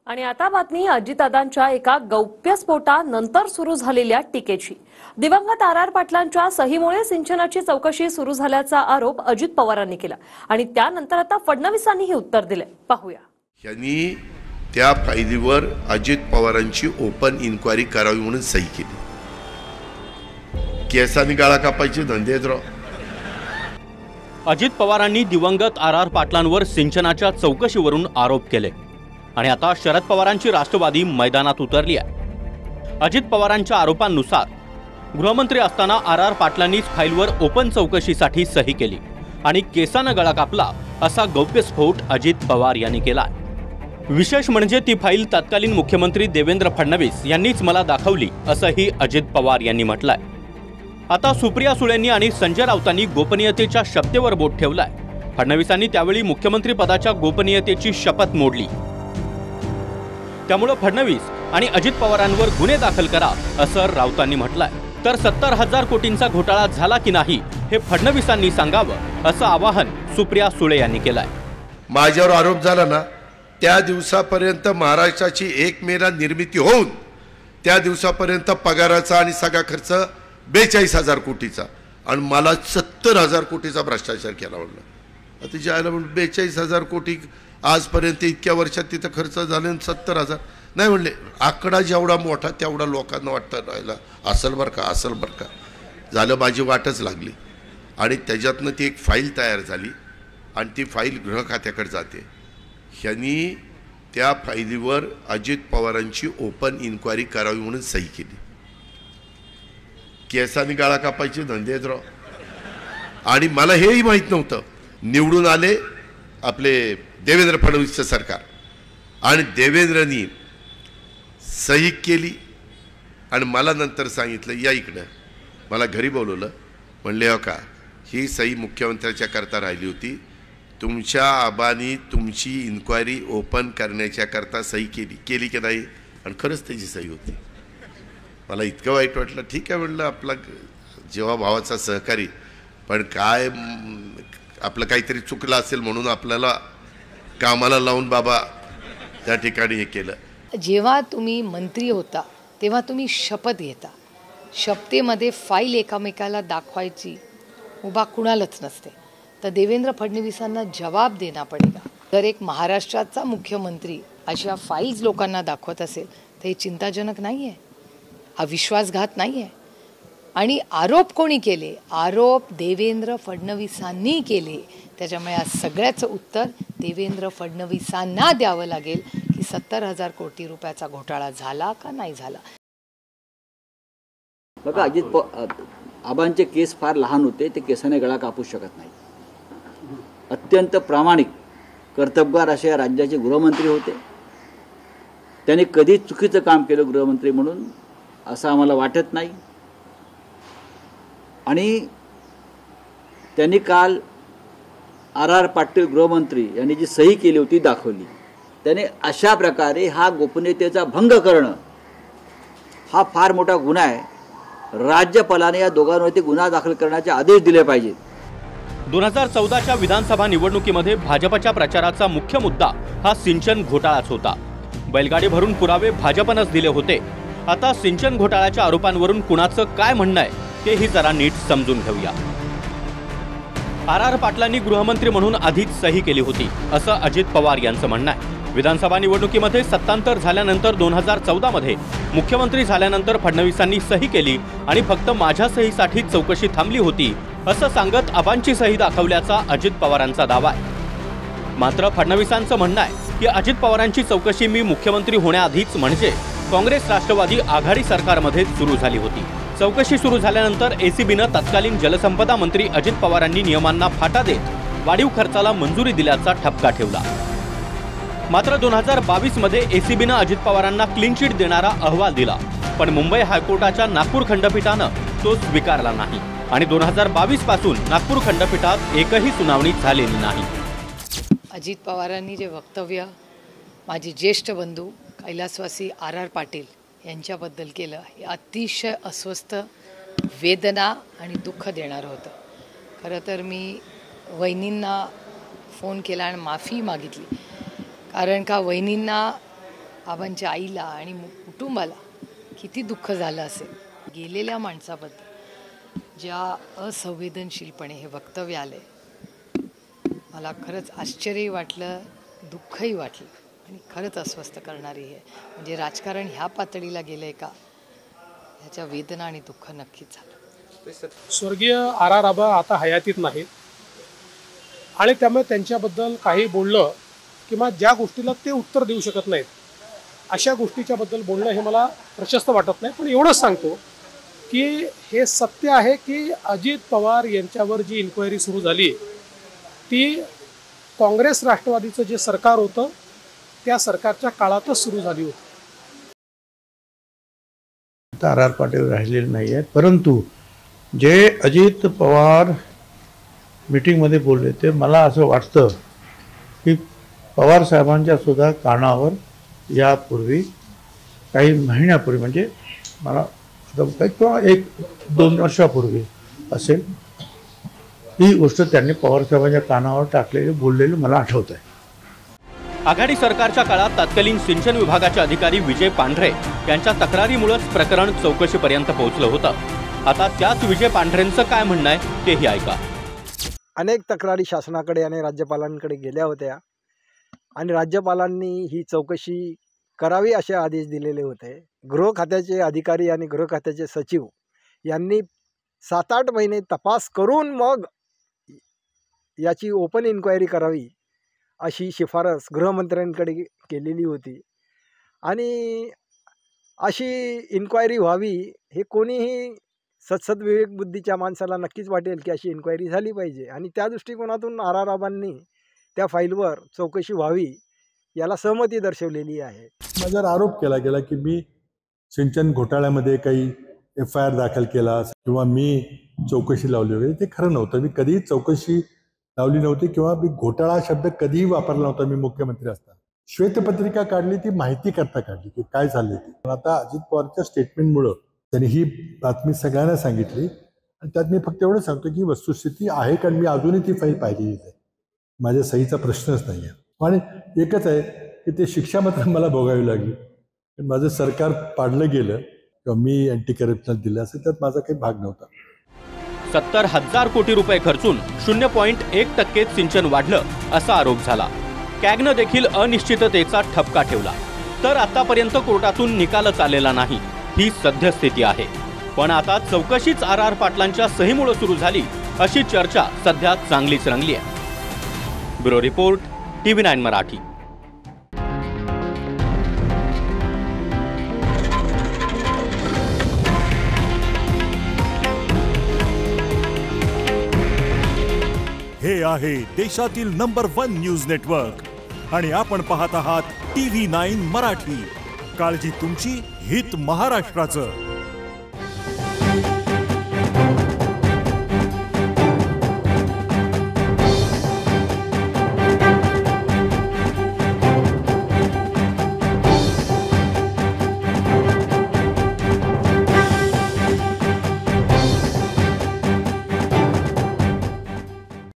आणि आता बातमी अजितदादांच्या एका गौप्यस्फोटानंतर सुरू झालेल्या टीकेची। दिवंगत आर पाटलांच्या सहीमुळे सिंचनाची चौकशी सुरू झाल्याचा आरोप अजित पवारांनी केला आणि त्यानंतर आता फडणवीसांनी हे उत्तर दिले। पाहूया। यांनी त्या फायलीवर अजित पवारांची ओपन इन्क्वायरी करावी म्हणून सही केली। केसांनी गाळा कापायचे धंदेत राव। अजित पवारांनी दिवंगत आर पाटलांवर सिंचनाच्या चौकशीवरून आरोप केले आणि आता शरद पवारांची राष्ट्रवादी मैदानात उतरली आहे। अजित पवारांच्या आरोपांनुसार गृहमंत्री असताना आर पाटलांनीच फाईलवर ओपन चौकशीसाठी सही केली आणि केसानं गळा कापला असा गौप्यस्फोट अजित पवार यांनी केला। विशेष म्हणजे ती फाईल तत्कालीन मुख्यमंत्री देवेंद्र फडणवीस यांनीच मला दाखवली असंही अजित पवार यांनी म्हटलंय। आता सुप्रिया सुळेंनी आणि संजय राऊतांनी गोपनीयतेच्या शपथेवर बोट ठेवलाय। फडणवीसांनी त्यावेळी मुख्यमंत्री पदाच्या गोपनीयतेची शपथ मोडली। त्यामुळे फडणवीस आणि अजित पवारांवर गुन्हे दाखल करा असं राऊतांनी म्हटलंय। तर 70,000 कोटींचा घोटाळा झाला की नाही हे फडणवीसांनी सांगावं असं आवाहन सुप्रिया सुळे यांनी केलंय। माझ्यावर आरोप झाला ना त्या दिवसापर्यंत महाराष्ट्राची 1 मेला निर्मिती होऊन त्या दिवसापर्यंत पगाराचा आणि सगळा खर्च 42,000 कोटीचा आणि मला 70,000 कोटीचा भ्रष्टाचार केला म्हणलं। आता ज्याला म्हणून 42,000 कोटी आजपर्यंत इतक्या वर्षात तिथं खर्च झाले 70,000 नाही म्हणले। आकडा जेवढा मोठा तेवढा लोकांना वाटतं राहिला असल बरं का असल बरं का झालं। माझी वाटच लागली आणि त्याच्यातनं ती एक फाईल तयार झाली आणि ती फाईल गृह खात्याकडे जाते। ह्यांनी त्या फाईलीवर अजित पवारांची ओपन इन्क्वायरी करावी म्हणून सही केली। केसांनी गाळा कापायचे धंदेत राव। आणि मला हेही माहीत नव्हतं। निवडून आले आपले देवेंद्र फडणवीसचं सरकार आणि देवेंद्रनी सही केली आणि मला नंतर सांगितलं या इकडं मला घरी बोलवलं। म्हणले हो का ही सही मुख्यमंत्र्याच्या करता राहिली होती, तुमच्या आबानी तुमची इन्क्वायरी ओपन करण्याच्या करता सही केली की नाही? आणि खरंच त्याची सही होती। मला इतकं वाईट वाटलं। ठीक आहे म्हणलं आपला जेव्हा भावाचा सहकारी पण काय आपलं काहीतरी चुकलं असेल म्हणून आपल्याला कामाला लावून बाबा त्या ठिकाणी हे केलं। जेव्हा तुम्ही मंत्री होता तेव्हा तुम्ही शपथ घेता, शपथेमध्ये फाईल एकामेकाला दाखवायची उभा कुणालाच नसते। तर देवेंद्र फडणवीसांना जवाब देना पडेगा। जर एक महाराष्ट्राचा मुख्यमंत्री अशा फाईल्स लोकांना दाखवत असेल तर हे चिंताजनक नाही आहे, हा विश्वासघात नाही आहे। आणि आरोप कोणी केले? आरोप देवेंद्र फडणवीसांनी केले। त्याच्यामुळे आज सगळ्याचं उत्तर देवेंद्र फडणवीसांना द्यावं लागेल की 70,000 कोटी रुपयाचा घोटाळा झाला का नाही झाला। बघा अजित आबांचे केस फार लहान होते, ते केसाने गळा कापू शकत नाही। अत्यंत प्रामाणिक कर्तबगार असे या राज्याचे गृहमंत्री होते। त्यांनी कधीच चुकीचं काम केलं गृहमंत्री म्हणून असं आम्हाला वाटत नाही। आणि त्यांनी काल आर पाटील गृहमंत्री यांनी जी सही केली होती दाखवली। त्याने अशा प्रकारे हा गोपनीयतेचा भंग करणं हा फार मोठा गुन्हा आहे। राज्यपालाने या दोघांवरती गुन्हा दाखल करण्याचे आदेश दिले पाहिजेत। 2014च्या विधानसभा निवडणुकीमध्ये भाजपच्या प्रचाराचा मुख्य मुद्दा हा सिंचन घोटाळाच होता। बैलगाडी भरून पुरावे भाजपनंच दिले होते। आता सिंचन घोटाळ्याच्या आरोपांवरून कुणाचं काय म्हणणं आहे तेही जरा नीट समजून घेऊया। आर पाटलांनी गृहमंत्री म्हणून आधीच सही केली होती असं अजित पवार यांचं म्हणणं आहे। विधानसभा निवडणुकीमध्ये सत्तांतर झाल्यानंतर 2014 मध्ये मुख्यमंत्री झाल्यानंतर फडणवीसांनी सही केली आणि फक्त माझ्या सहीसाठी चौकशी थांबली होती असं सांगत आबांची सही दाखवल्याचा अजित पवारांचा दावा आहे। मात्र फडणवीसांचं म्हणणं आहे की अजित पवारांची चौकशी मी मुख्यमंत्री होण्याआधीच म्हणजे काँग्रेस राष्ट्रवादी आघाडी सरकारमध्ये सुरू झाली होती। चौकशी सुरू झाल्यानंतर एसीबीनं तत्कालीन जलसंपदा मंत्री अजित पवारांनी नियमांना फाटा देत वाढीव खर्चाला मंजुरी दिल्याचा ठपका ठेवला। मात्र 2022 मध्ये एसीबीनं अजित पवारांना क्लीन चिट देणारा अहवाल दिला, पण मुंबई हायकोर्टाच्या नागपूर खंडपीठानं तो स्वीकारला नाही आणि 2022 पासून नागपूर खंडपीठात एकही सुनावणी झालेली नाही। अजित पवारांनी जे वक्तव्य माझे ज्येष्ठ बंधू कैलासवासी आर पाटील यांच्याबद्दल केलं हे अतिशय अस्वस्थ, वेदना आणि दुःख देणारं होतं। खरं तर मी वहिनींना फोन केला आणि माफी मागितली, कारण का वहिनींना आबांच्या आईला आणि कुटुंबाला किती दुःख झालं असेल. गेलेल्या माणसाबद्दल ज्या असंवेदनशीलपणे हे वक्तव्य आले, मला खरंच आश्चर्यही वाटलं, दुःखही वाटलं आणि खरंच अस्वस्थ करणारी आहे. म्हणजे राजकारण ह्या पातळीला गेलंय का, ह्याच्या वेदना आणि दुःख नक्कीच झालं. स्वर्गीय आर आबा आता हयातीत नाहीत आणि त्यामुळे त्यांच्याबद्दल काही बोललं किंवा ज्या गोष्टीला ते उत्तर देऊ शकत नाहीत अशा गोष्टीच्या बद्दल बोलणं हे मला प्रशस्त वाटत नाही. पण एवढंच सांगतो की हे सत्य आहे की अजित पवार यांच्यावर जी इन्क्वायरी सुरू झाली ती काँग्रेस राष्ट्रवादीचं जे सरकार होतं त्या सरकारच्या काळातच सुरू झाली होती. आर पाटील राहिलेले नाही आहेत, परंतु जे अजित पवार मीटिंगमध्ये बोलले ते मला असं वाटतं की पवार साहेबांच्या सुद्धा कानावर यापूर्वी काही महिन्यापूर्वी, म्हणजे मला आता किंवा 1-2 वर्षापूर्वी असेल, ही गोष्ट त्यांनी पवार साहेबांच्या कानावर टाकलेली बोललेली मला आठवत आहे. आघाडी सरकारच्या काळात तत्कालीन सिंचन विभागाचे अधिकारी विजय पांढरे यांच्या तक्रारीमुळेच प्रकरण चौकशीपर्यंत पोहोचलं होतं. आता त्याच विजय पांढरेंचं काय म्हणणं आहे तेही ऐका. अनेक तक्रारी शासनाकडे आणि राज्यपालांकडे गेल्या होत्या आणि राज्यपालांनी ही चौकशी करावी असे आदेश दिलेले होते. गृह खात्याचे अधिकारी आणि गृह खात्याचे सचिव यांनी 7-8 महिने तपास करून मग याची ओपन इन्क्वायरी करावी अशी शिफारस गृहमंत्र्यांकडे केलेली होती आणि अशी इन्क्वायरी व्हावी हे कोणीही सत्सद विवेक बुद्धीच्या माणसाला नक्कीच वाटेल की अशी इन्क्वायरी झाली पाहिजे. आणि त्या दृष्टिकोनातून आर आबांनी त्या फाईलवर चौकशी व्हावी याला सहमती दर्शवलेली आहे. माझ्यावर आरोप केला गेला की मी सिंचन घोटाळ्यामध्ये काही FIR दाखल केला किंवा मी चौकशी लावली वगैरे. ते खरं नव्हतं. मी कधीही चौकशी लावली नव्हती किंवा मी घोटाळा शब्द कधीही वापरला नव्हता. मी मुख्यमंत्री असताना श्वेतपत्रिका काढली ती माहिती करता काढली की काय झाले ते. पण आता अजित पवारच्या स्टेटमेंटमुळं त्यांनी ही बातमी सगळ्यांना सांगितली आणि त्यात मी फक्त एवढं सांगतो की वस्तुस्थिती आहे, कारण मी अजूनही ती फाईल पाहिलेली आहे. माझ्या सहीचा प्रश्नच नाही आहे. आणि एकच आहे की ते शिक्षा मात्र मला भोगावी लागली. पण माझं सरकार पाडलं गेलं किंवा मी अँटी करप्शन दिलं असं त्यात माझा काही भाग नव्हता. 70,000 कोटी रुपये खर्चून 0.1% सिंचन वाढलं असा आरोप झाला. कॅगनं देखील अनिश्चिततेचा ठपका ठेवला. तर आतापर्यंत कोर्टातून निकालच आलेला नाही, ही सद्यस्थिती आहे. पण आता चौकशीच आर पाटलांच्या सहीमुळे सुरू झाली अशी चर्चा सध्या चांगलीच रंगली आहे. Bureau report, TV9 Marathi. हे आहे देशातील नंबर 1 न्यूज नेटवर्क आणि आपण पाहत आहात TV9 मराठी. काळजी तुमची, हित महाराष्ट्राचं.